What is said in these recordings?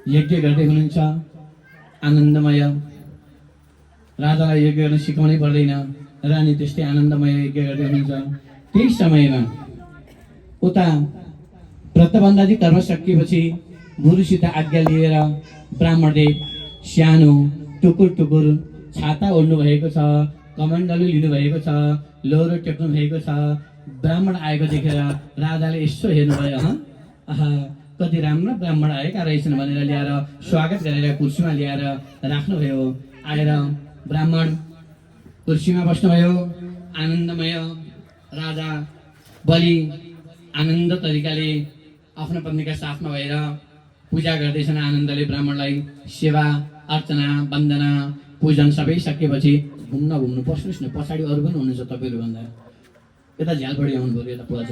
यज्ञ गर्दै हुनुहुन्छ आनन्दमय। राजालाई यज्ञ गर्न सिकाउनै पर्दैन, रानी त्यस्तै आनन्दमय यज्ञ गर्दै हुनुहुन्छ। त्यही समयमा उता व्रतबन्धादी कर्म सकिएपछि गुरुसित आज्ञा लिएर ब्राह्मणदेव सानो टुकुर टुकुर छाता ओढ्नु भएको छ, कमण्डलु लिनुभएको छ, लौरो टेक्नु भएको छ। ब्राह्मण आएको देखेर राजाले यसो हेर्नुभयो, आहा कति राम्रो ब्राह्मण आएका रहेछन् भनेर ल्याएर स्वागत गरेर कुर्सीमा ल्याएर राख्नुभयो। आएर ब्राह्मण कुर्सीमा बस्नुभयो। आनन्दमय राजा बलि आनन्द तरिकाले आफ्नो पत्नीका साथमा भएर पूजा गर्दैछन्। आनन्दले ब्राह्मणलाई सेवा अर्चना वन्दना पूजन सबै सकेपछि घुम्नु बस्नुहोस् न, पछाडि अरू पनि हुनुहुन्छ तपाईँहरू भन्दा, यता झ्यालपडी आउनु पऱ्यो, यता पछ।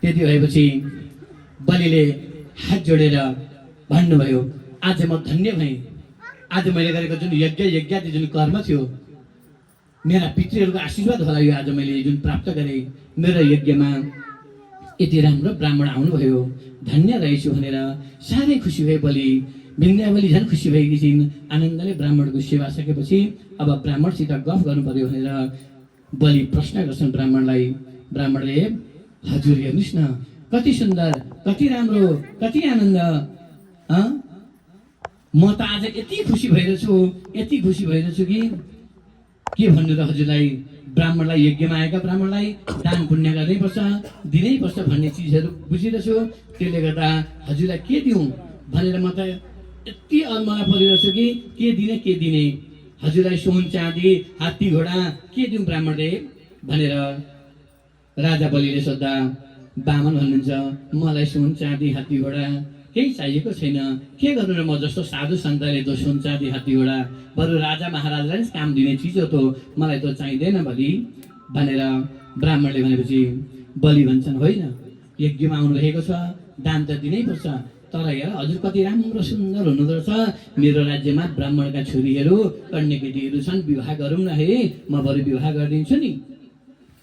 त्यति भएपछि बलिले हात जोडेर भन्नुभयो, आज म धन्य भएँ। आज मैले गरेको जुन यज्ञादि जुन कर्म थियो, मेरा पितृहरूको आशीर्वाद होला यो आज मैले जुन प्राप्त गरेँ। मेरो यज्ञमा यति राम्रो ब्राह्मण आउनुभयो, धन्य रहेछु भनेर साह्रै खुसी भए बलि। विन्ध्यावली झन् खुसी भएकी छिन्। आनन्दले ब्राह्मणको सेवा सकेपछि अब ब्राह्मणसित गफ गर्नु पर्यो भनेर बलि प्रश्न गर्छन् ब्राह्मणलाई। ब्राह्मणले, हजुर हेर्नुहोस् न, कति सुन्दर, कति राम्रो, कति आनन्द। म त आज यति खुसी भइरहेछु कि के भन्नु त हजुरलाई। ब्राह्मणलाई, यज्ञमा आएका ब्राह्मणलाई दान पुण्य गर्नै पर्छ, दिनै पर्छ भन्ने चिजहरू बुझिरहेछु। त्यसले गर्दा हजुरलाई के दिउँ भनेर म त यति अलमला परिरहेछु कि के दिने हजुरलाई। सुन चाँदी हात्ती घोडा के दिउँ ब्राह्मणदेव भनेर राजा बलिले सोद्धा। बामन भन्नुहुन्छ, मलाई सुन चाँदी हात्ती घोडा केही चाहिएको छैन। के गर्नु र, म जस्तो साधु सन्तले त सुन चाँदी हात्ती घोडा बरु राजा महाराजालाई काम दिने चिज हो त, मलाई त चाहिँदैन बलि भनेर ब्राह्मणले भनेपछि बलि भन्छन्, होइन यज्ञमा आउनु भएको छ, दान त दिनै पर्छ, तर हेर हजुर कति राम्रो सुन्दर हुनुहुँदो रहेछ। मेरो राज्यमा ब्राह्मणका छोरीहरू कन्या केटीहरू छन्, विवाह गरौँ न हे, म बरु विवाह गरिदिन्छु नि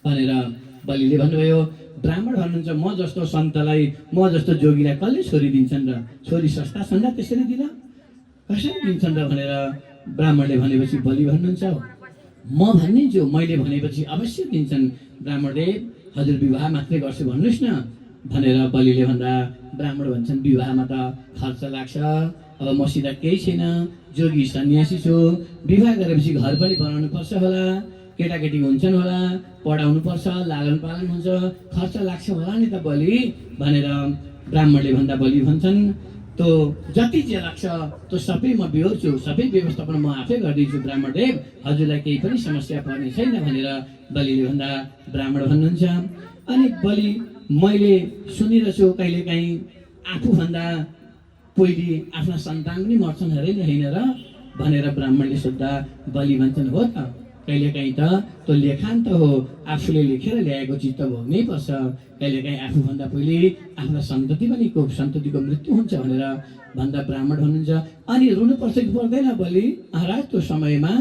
भनेर बलिले भन्नुभयो। ब्राह्मण भन्नुहुन्छ, म जस्तो सन्तलाई, म जस्तो जोगीलाई कसले छोरी दिन्छन् र, छोरी सस्ता छन् र त्यसरी दिन, कसरी दिन्छन् र भनेर ब्राह्मणले भनेपछि बलि भन्नुहुन्छ, म भनिदिन्छु, मैले भनेपछि अवश्य दिन्छन्। ब्राह्मणले, हजुर विवाह मात्रै गर्छु भन्नुहोस् न भनेर बलिले भन्दा ब्राह्मण भन्छन्, विवाहमा त खर्च लाग्छ, अब मसित केही छैन, जोगी सन्यासी छु, विवाह गरेपछि घर पनि बनाउनु पर्छ होला, केटाकेटी हुन्छन् होला, पढाउनु पर्छ, लालन पालन हुन्छ, खर्च लाग्छ होला नि त बलि भनेर ब्राह्मणले भन्दा बलि भन्छन्, त्यो जति जे लाग्छ त्यो सबै म बिहोर्छु, सबै व्यवस्थापन म आफै गरिदिन्छु ब्राह्मणदेव, हजुरलाई केही पनि समस्या पर्ने छैन भनेर बलिले भन्दा ब्राह्मण भन्नुहुन्छ। अनि बलि, मैले सुनिरहेछु कहिलेकाहीँ आफूभन्दा पहिले आफ्ना सन्तान पनि मर्छन् अरे नि, होइन र भनेर ब्राह्मणले सोद्धा। बलि भन्छन्, हो त, कहिलेकाहीँ त त्यो लेखान्त हो, आफूले लेखेर ल्याएको चिज त भोग्नै पर्छ। कहिलेकाहीँ आफूभन्दा पहिले आफ्ना सन्ततिको मृत्यु हुन्छ भनेर भन्दा ब्राह्मण भन्नुहुन्छ। अनि रुनुपर्छ कि पर्दैन बलि महाराज त्यो समयमा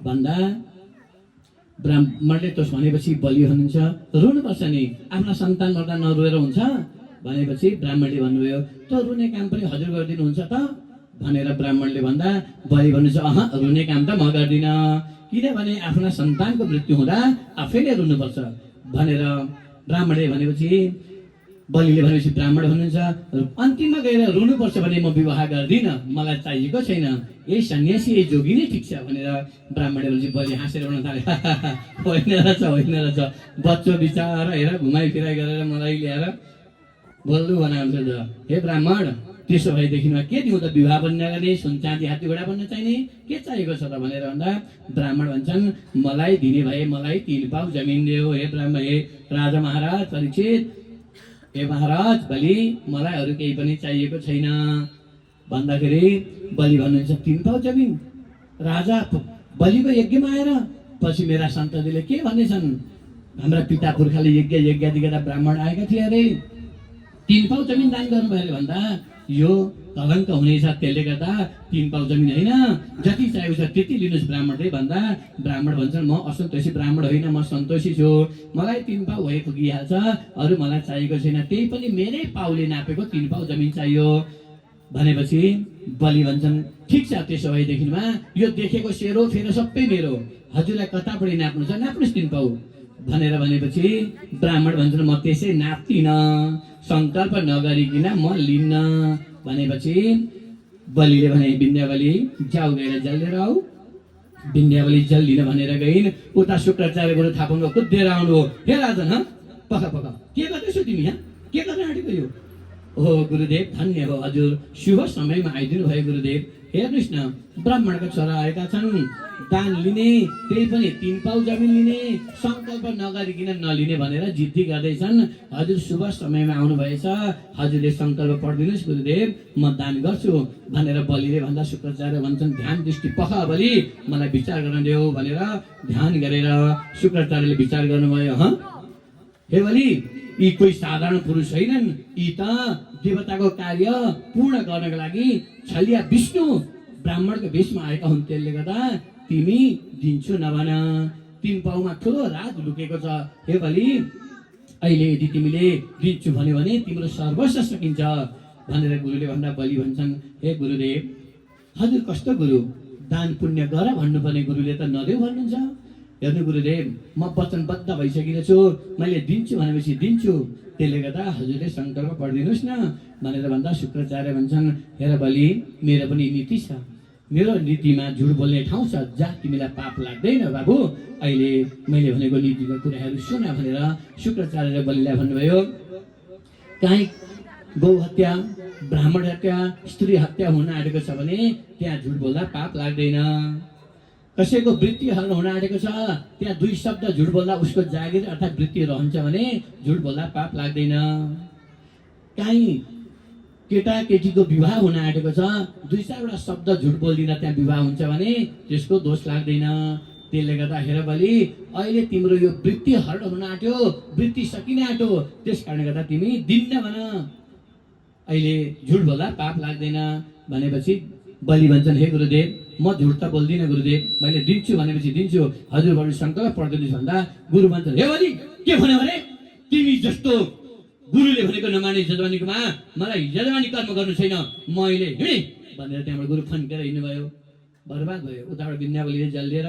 भन्दा ब्राह्मणले त्यस भनेपछि बलि भन्नुहुन्छ, रुनुपर्छ नि, आफ्ना सन्तान मर्दा नरोएर हुन्छ भनेपछि ब्राह्मणले भन्नुभयो, त्यो रुने काम पनि हजुर गरिदिनुहुन्छ त भनेर ब्राह्मणले भन्दा बलि भन्नुहुन्छ, रुने काम त म गर्दिनँ, किनभने आफ्ना सन्तानको मृत्यु हुँदा आफैले रुनुपर्छ भनेर ब्राह्मणले भनेपछि बलिले भनेपछि ब्राह्मण भन्नुहुन्छ, अन्तिममा गएर रुनुपर्छ भने म विवाह गर्दिनँ, मलाई चाहिएको छैन, यही सन्यासी यही जोगी नै ठिक छ भनेर ब्राह्मणले भनेपछि बलि हाँसेर भन्न थाले, होइन रहेछ, बच्चो बिचार हेर घुमाइ फिराइ गरेर मलाई ल्याएर बोल्नु बनाउँछ त। हे ब्राह्मण, त्यसो भएदेखिमा के दिउँ त, विवाह पनि नगर्ने, सुन चाँदी हात्ती घोडा बन्न चाहिने, के चाहिएको छ त भनेर भन्दा ब्राह्मण भन्छन्, मलाई दिने भए मलाई 3 पाउ जमिन दियो। हे ब्राह्मण, हे राजा महाराज परीक्षित, हे महाराज बलि, मलाई अरू केही पनि चाहिएको छैन भन्दाखेरि बलि भन्नुहुन्छ, 3 पाउ जमिन। राजा बलिको यज्ञमा आएर पछि मेरा सन्ततिले के भन्नेछन्, हाम्रा पिता पुर्खाले यज्ञादि गर्दा ब्राह्मण आएका थिए अरे, 3 पाउ जमिन दान गर्नुभयो अरे भन्दा यो कलङ्क हुनेछ, त्यसले गर्दा 3 पाउ जमिन होइन, जति चाहिएको छ त्यति लिनुहोस् ब्राह्मणले भन्दा ब्राह्मण भन्छन्, म असन्तोषी ब्राह्मण होइन, म सन्तोषी छु, मलाई 3 पाउ भए पुगिहाल्छ, अरू मलाई चाहिएको छैन, त्यही पनि मेरै पाउले नापेको 3 पाउ जमिन चाहियो भनेपछि बलि भन्छन् ठिक छ त्यसो भएदेखिमा यो देखेको सेरो फेरो सबै मेरो, हजुरलाई कतापट्टि नाप्नु छ नाप्नुहोस् 3 पाउ भनेर भनेपछि ब्राह्मण भन्छन् म त्यसै नाप्दिनँ, सङ्कल्प नगरिकन म लिन्न भनेपछि बलिले भने विन्ध्यावली जाऊ गएर जल लिएर आऊ। विन्ध्यावली जल लिन भनेर गइन्। उता शुक्राचार्य गुरु थापाङ्ग कुदेर आउनु, हे राजन पख पख के गर्दैछौ तिमी यहाँ, के गर्न आँटेको यो? ओ गुरुदेव धन्य हो हजुर, शुभ समयमा आइदिनु भयो गुरुदेव। हेर्नुहोस् न ब्राह्मणका छोरा आएका छन्, दान लिने त्यही पनि 3 पाउ जमिन लिने, सङ्कल्प नगरिकन नलिने भनेर जिद्दी गर्दैछन्। हजुर शुभ समयमा आउनुभएछ, हजुरले सङ्कल्प पढिदिनुहोस् गुरुदेव, म दान गर्छु भनेर बलिले भन्दा शुक्राचार्य भन्छन् ध्यान दृष्टि पख बलि, मलाई विचार गर्न देऊ भनेर ध्यान गरेर शुक्राचार्यले विचार गर्नुभयो। हे बलि यी कोही साधारण पुरुष छैनन्, यी त देवताको कार्य पूर्ण गर्नको लागि छलिया विष्णु ब्राह्मणको भेषमा आएका हुन्। त्यसले गर्दा तिमी दिन्छु नभन, 3 पाउमा ठुलो राज लुकेको छ। हे बलि अहिले यदि तिमीले दिन्छु भन्यो भने तिम्रो सर्वस्व सकिन्छ भनेर गुरुले भन्दा बलि भन्छन् हे गुरुदेव हजुर कस्तो गुरु, दान पुण्य गर भन्नुपर्ने गुरुले त नदेऊ भन्नुहुन्छ। हेर्नु गुरुदेव म वचनबद्ध भइसकेको छु, मैले दिन्छु भनेपछि दिन्छु, त्यसले गर्दा हजुरले सङ्कल्प पढिदिनुहोस् न भनेर भन्दा शुक्राचार्य भन्छन् हेर बलि मेरो पनि नीति छ, मेरो नीतिमा झुट बोल्ने ठाउँ छ, जहाँ तिमीलाई पाप लाग्दैन बाबु, अहिले मैले भनेको नीतिको कुराहरू सुन भनेर शुक्राचार्यले बलिलाई भन्नुभयो। काहीँ गौ हत्या, ब्राह्मण हत्या, स्त्री हत्या हुन आँटेको छ भने त्यहाँ झुट बोल्दा पाप लाग्दैन। कसैको वृत्ति हरण हुन आँटेको छ, त्यहाँ 2 शब्द झुट बोल्दा उसको जागिर अर्थात् वृत्ति रहन्छ भने झुट बोल्दा पाप लाग्दैन। काहीँ केटा केटीको विवाह हुन आँटेको छ, 2-4 शब्द झुट बोल्दिन त्यहाँ विवाह हुन्छ भने त्यसको दोष लाग्दैन। त्यसले गर्दा हेर बलि अहिले तिम्रो यो वृत्ति हरण हुन आँट्यो, वृत्ति सकिन आँट्यो, त्यस कारणले गर्दा तिमी दिन्न भन, अहिले झुट बोल्दा पाप लाग्दैन भनेपछि बलि भन्छन् हे गुरुदेव म झुट त बोल्दिनँ गुरुदेव, मैले दिन्छु भनेपछि दिन्छु, हजुरबाट सङ्कल्प पढिदिनुहोस् भन्दा गुरु भन्छन् हे बलि के भन्यो भने तिमी जस्तो गुरुले भनेको नमाने यजमानीकोमा मलाई यजमानी कर्म गर्नु छैन, म अहिले हिँडेँ भनेर त्यहाँबाट गुरु फन्केर हिँड्नुभयो, बर्बाद भयो। उताबाट विन्ध्यावलीले जल लिएर